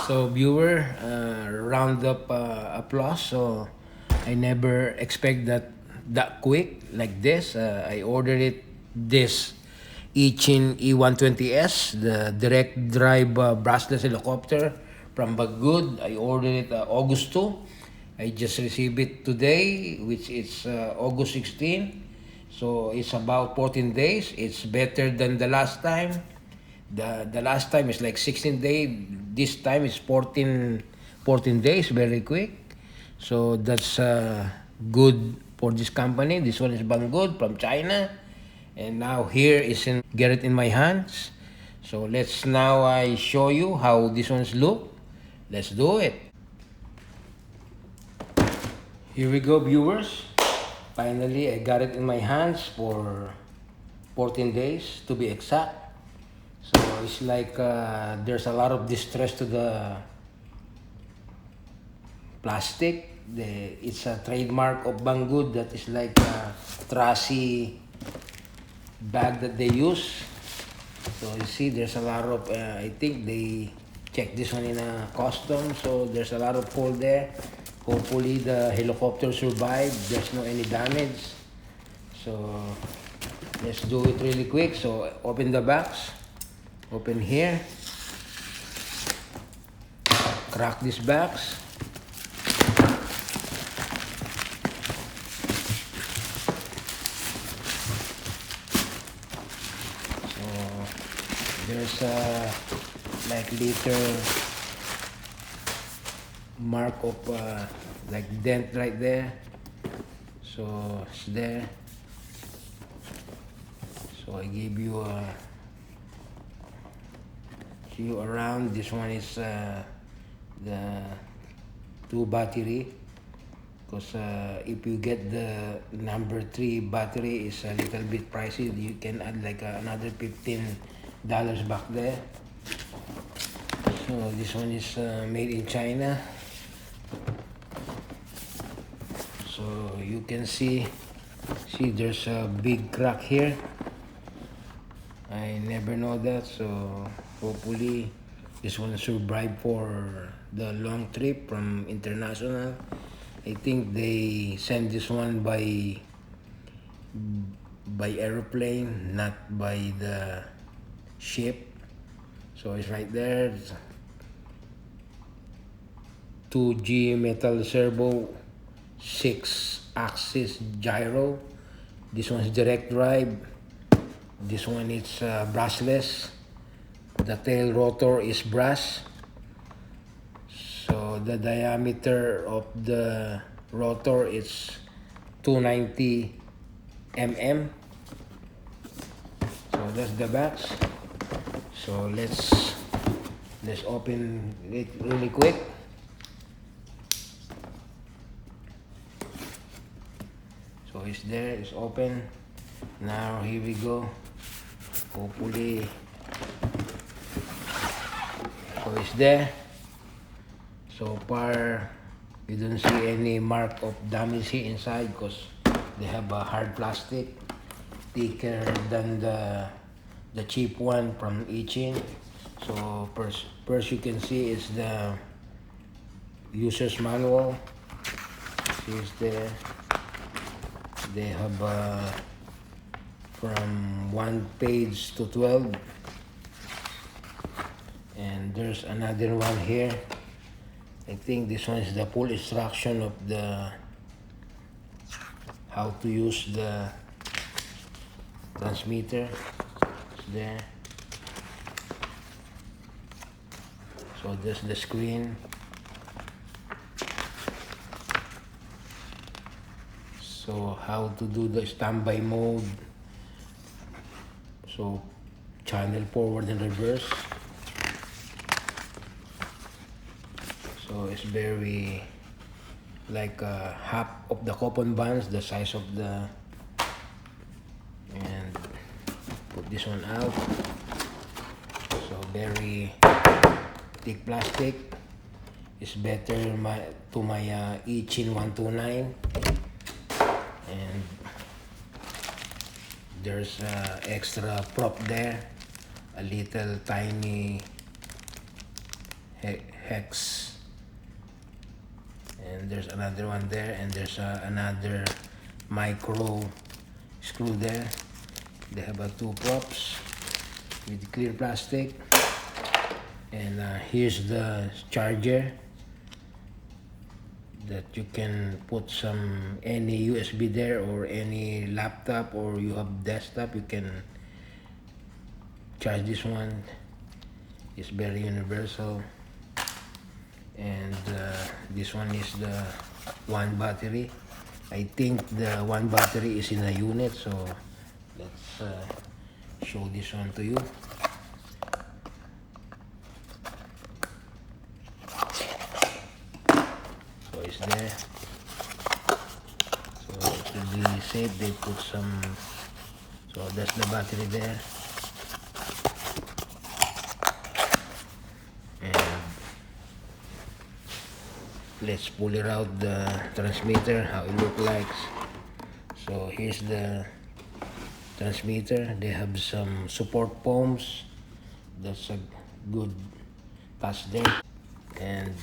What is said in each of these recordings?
So viewer, round up applause. So I never expect that quick like this. I ordered it this Eachine E120s, the direct drive brushless helicopter from Bagud. I ordered it August 2. I just received it today, which is August 16. So it's about 14 days. It's better than the last time. The last time is like 16 days. This time is 14 days, very quick. So that's good for this company. This one is Banggood from China. And now here is in get it in my hands. So let's now I show you how this ones look. Let's do it. Here we go, viewers. Finally, I got it in my hands for 14 days to be exact. So it's like there's a lot of distress to the plastic. It's a trademark of Banggood that is like a trashy bag that they use. So you see there's a lot of, I think they checked this one in a custom. So there's a lot of hole there. Hopefully the helicopter survived. There's no any damage. So let's do it really quick. So open the box. Open here. Crack this box. So there's a like little mark of like dent right there. So it's there. So I gave you a you around. This one is the 2 battery, because if you get the number 3 battery is a little bit pricey. You can add like another $15 back there. So this one is made in China. So you can see there's a big crack here. I never know that, so hopefully this one survive for the long trip from international. I think they send this one by airplane, not by the ship. So it's right there. 2G metal servo, 6-axis gyro. This one's direct drive. This one is brushless. The tail rotor is brass. So the diameter of the rotor is 290 mm. So that's the box. So let's open it really quick. So it's there, it's open. Now here we go. Hopefully, so it's there. So far, you don't see any mark of damage here inside because they have a hard plastic, thicker than the cheap one from Eachine. So first you can see is the user's manual. It's there. They have from 1 page to 12, and there's another one here. I think this one is the full instruction of the how to use the transmitter. It's there. So there's the screen. So how to do the standby mode. So channel forward and reverse. So it's very like half of the coupon bands, the size of the, and put this one out. So very thick plastic. It's better to my Eachine 129. And there's extra prop there, a little tiny hex, and there's another one there, and there's another micro screw there. They have two props with clear plastic, and here's the charger that you can put any USB there, or any laptop, or you have desktop, you can charge this one. It's very universal. And this one is the one battery. I think the one battery is in a unit, so let's show this one to you. So it's there. So to be safe, they put some. So that's the battery there. And let's pull it out, the transmitter, how it looks like. So here's the transmitter. They have some support foams. That's a good touch there. And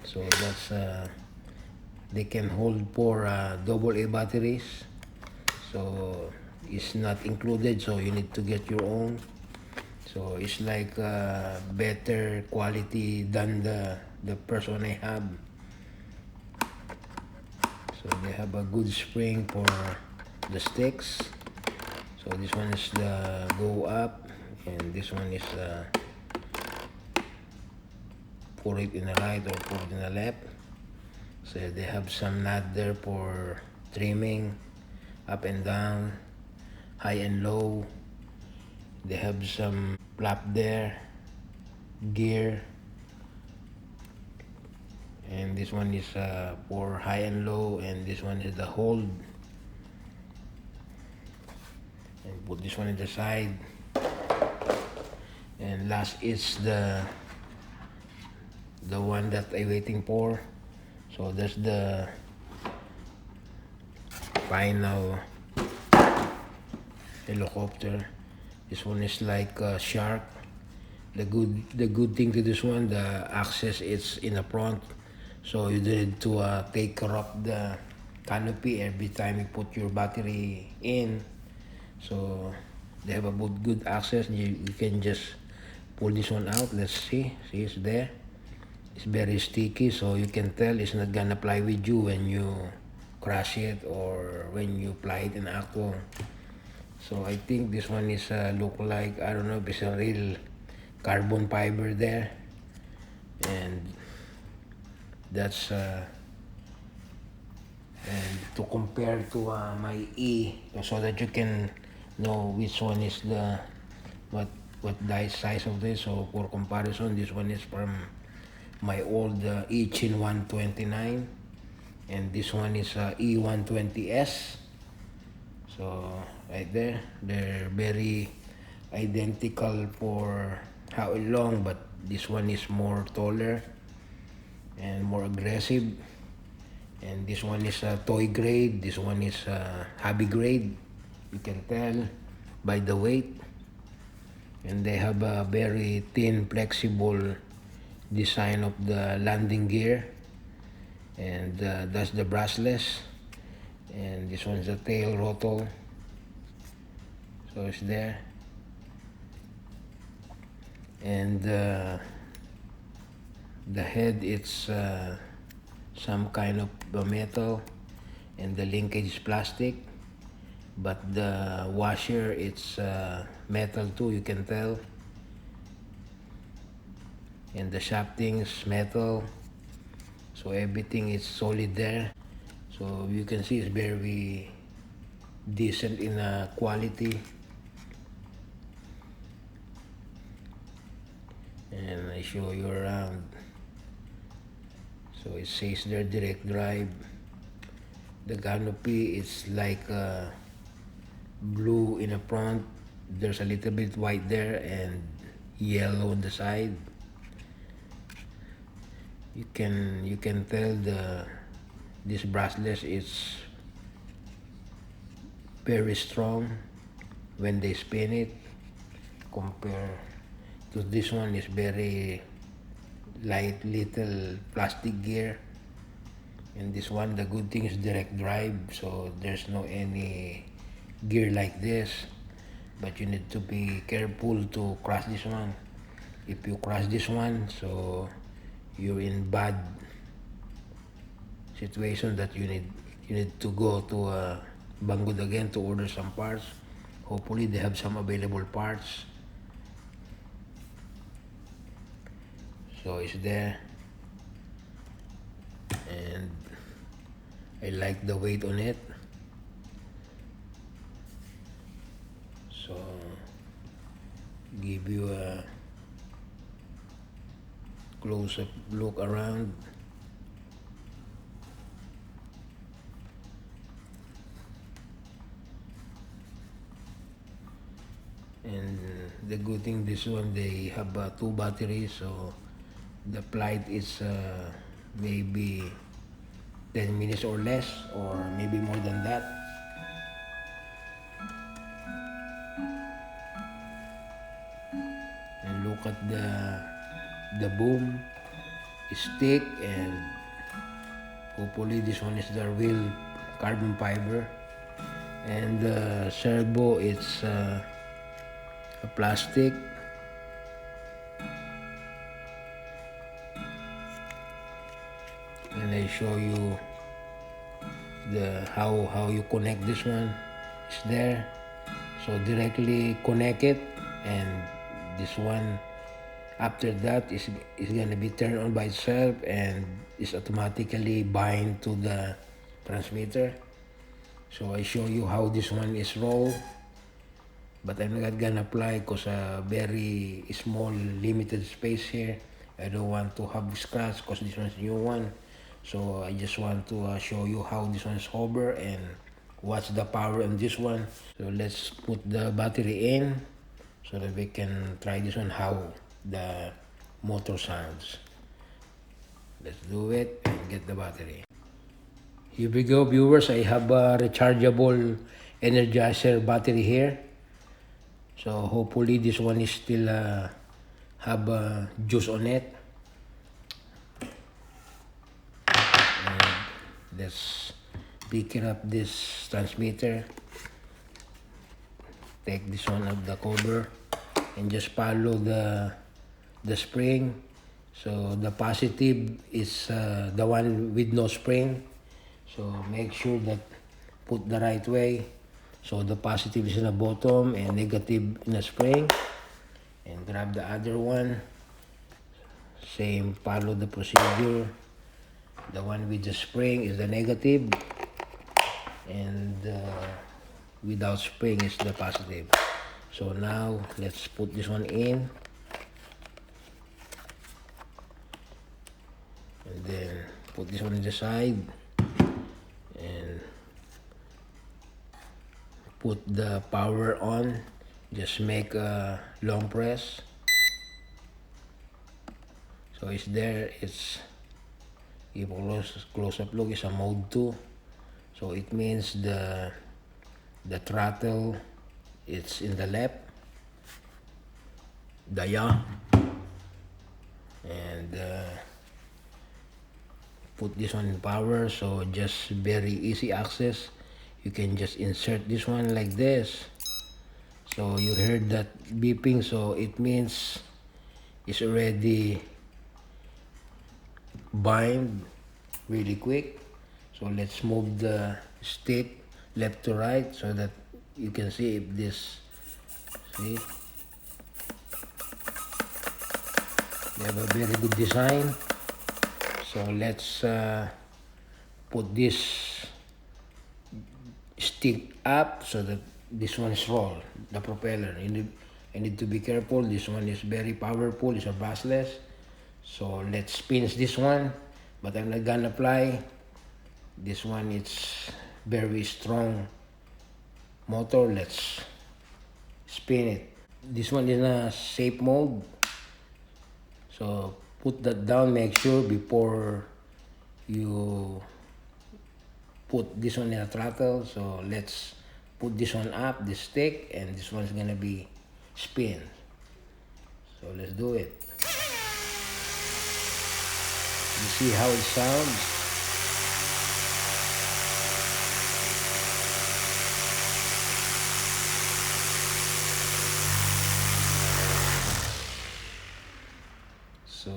so that's they can hold 4 AA batteries. So it's not included, so you need to get your own. So it's like better quality than the first one I have. So they have a good spring for the sticks. So this one is the go up, and this one is put it in the right or put it in the left. So they have some nut there for trimming, up and down, high and low. They have some flap there, gear, and this one is for high and low, and this one is the hold. And put this one in the side. And last is the one that I'm waiting for. So that's the final helicopter. This one is like a shark. The good thing to this one, the access is in the front, so you need to take care of the canopy every time you put your battery in. So they have a good access. You can just pull this one out. Let's see it's there. It's very sticky, so you can tell it's not gonna fly with you when you crash it or when you fly it in actual. So I think this one is look like, I don't know if it's a real carbon fiber there, and that's and to compare to my E, so that you can know which one is the what die size of this. So for comparison, this one is from my old Eachine 129, and this one is E120s. So right there, they're very identical for how long, but this one is more taller and more aggressive, and this one is toy grade, this one is hobby grade. You can tell by the weight, and they have a very thin, flexible design of the landing gear, and that's the brushless, and this one's the tail rotor. So it's there, and the head, it's some kind of metal, and the linkage is plastic, but the washer, it's metal too, you can tell, and the shafting is metal. So everything is solid there. So you can see it's very decent in quality. And I show you around. So it says there direct drive. The canopy is like blue in the front. There's a little bit white there and yellow on the side. You can tell this brushless is very strong when they spin it, compare So this one is very light little plastic gear. And this one, the good thing is direct drive, so there's no any gear like this. But you need to be careful to crash this one. If you crash this one, so you're in bad situation that you need to go to Banggood again to order some parts. Hopefully they have some available parts. So it's there, and I like the weight on it. So give you a close-up look around. And the good thing this one, they have two batteries, so the flight is maybe 10 minutes or less, or maybe more than that. And look at the boom is thick, and hopefully this one is the real carbon fiber. And the servo, it's a plastic. And I show you the how you connect this one. It's there, so directly connect it, and this one after that is gonna be turned on by itself and is automatically bind to the transmitter. So I show you how this one is rolled, but I'm not gonna apply because very small limited space here. I don't want to have scratch because this one's new one. So I just want to show you how this one is hover and what's the power on this one. So let's put the battery in so that we can try this one, how the motor sounds. Let's do it and get the battery. Here we go, viewers. I have a rechargeable Energizer battery here. So hopefully this one is still have juice on it. And let's pick up this transmitter. Take this one out the cover and just follow the spring. So the positive is the one with no spring. So make sure that put the right way. So the positive is in the bottom and negative in the spring. And grab the other one. Same, follow the procedure. The one with the spring is the negative, and without spring is the positive. So now let's put this one in, and then put this one on the side and put the power on. Just make a long press. So it's there. It's, if close up look, is a mode 2. So it means the throttle, it's in the left, the yaw, and put this one in power. So just very easy access. You can just insert this one like this. So you heard that beeping, so it means it's already bind really quick. So let's move the stick left to right so that you can see if this, see, they have a very good design. So let's put this stick up so that this one is roll, the propeller. I need to be careful. This one is very powerful. It's a brushless. So let's spin this one, but I'm not gonna apply. This one, it's very strong motor. Let's spin it. This one is in a safe mode. So put that down, make sure before you put this one in a throttle. So let's put this one up, the stick, and this one's gonna be spin. So let's do it. You see how it sounds? So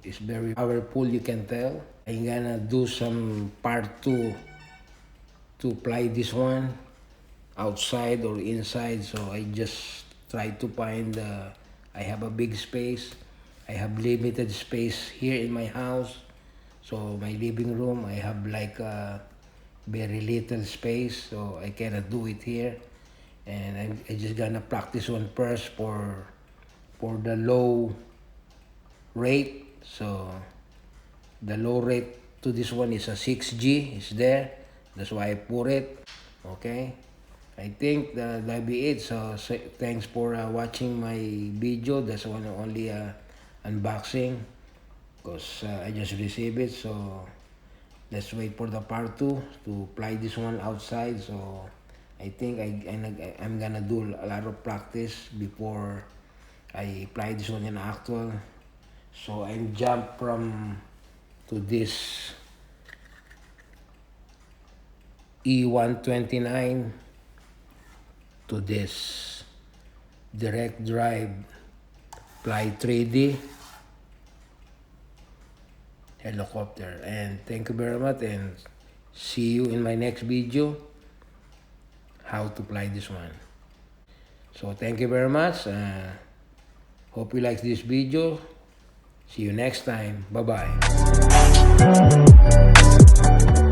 it's very powerful, you can tell. I'm gonna do some part 2 to apply this one outside or inside. So I just try to find, I have a big space. I have limited space here in my house. So my living room, I have like a very little space. So I cannot do it here. And I just gonna practice one first for the low rate. So the low rate to this one is a 6G. It's there. That's why I put it. Okay. I think that'll be it. So thanks for watching my video. That's only unboxing because I just received it. So let's wait for the part 2 to apply this one outside. So I think I'm gonna do a lot of practice before I apply this one in actual. So I'm jump from to this E129 to this direct drive Fly 3D helicopter. And thank you very much, and see you in my next video how to fly this one. So thank you very much. Hope you like this video. See you next time. Bye bye.